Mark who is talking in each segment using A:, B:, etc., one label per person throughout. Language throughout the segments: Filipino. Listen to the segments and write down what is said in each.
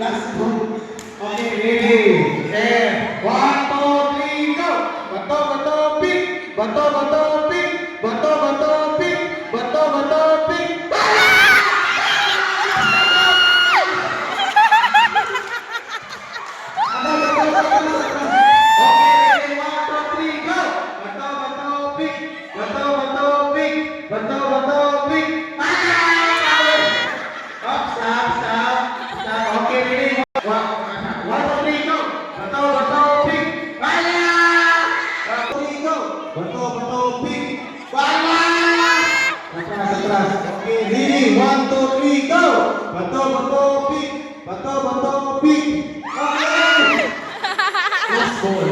A: Last one. Okay, ready. And 1, 2, 3, go. Bato, bato, pick. Bato, bato, pick. Bato, bato, pick. Bato, bato, pick. Okay, ready? 1, 2, 3, go! Bato, bato, pick! Bato, bato, pick! Okay! Last ball.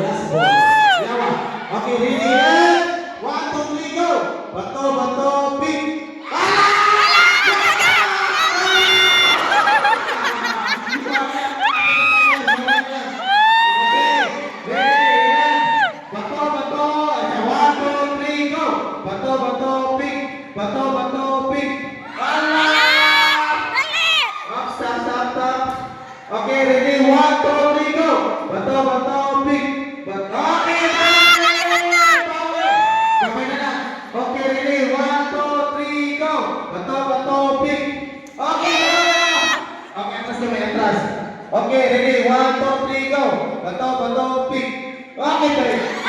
A: Yawa. Okay, ready? And 1, 2, 3, go! Bato, bato, pick! Okay, ready? 1, 2, 3, go! Bato, bato, pick! Bato, okay, okay na lang. Okay, ready? 1, 2, 3, go! Bato, bato, pick! Okay! Okay, atras kami, atras. Okay, ready? 1, 2, 3, go! Bato, bato, pick! Okay, balik.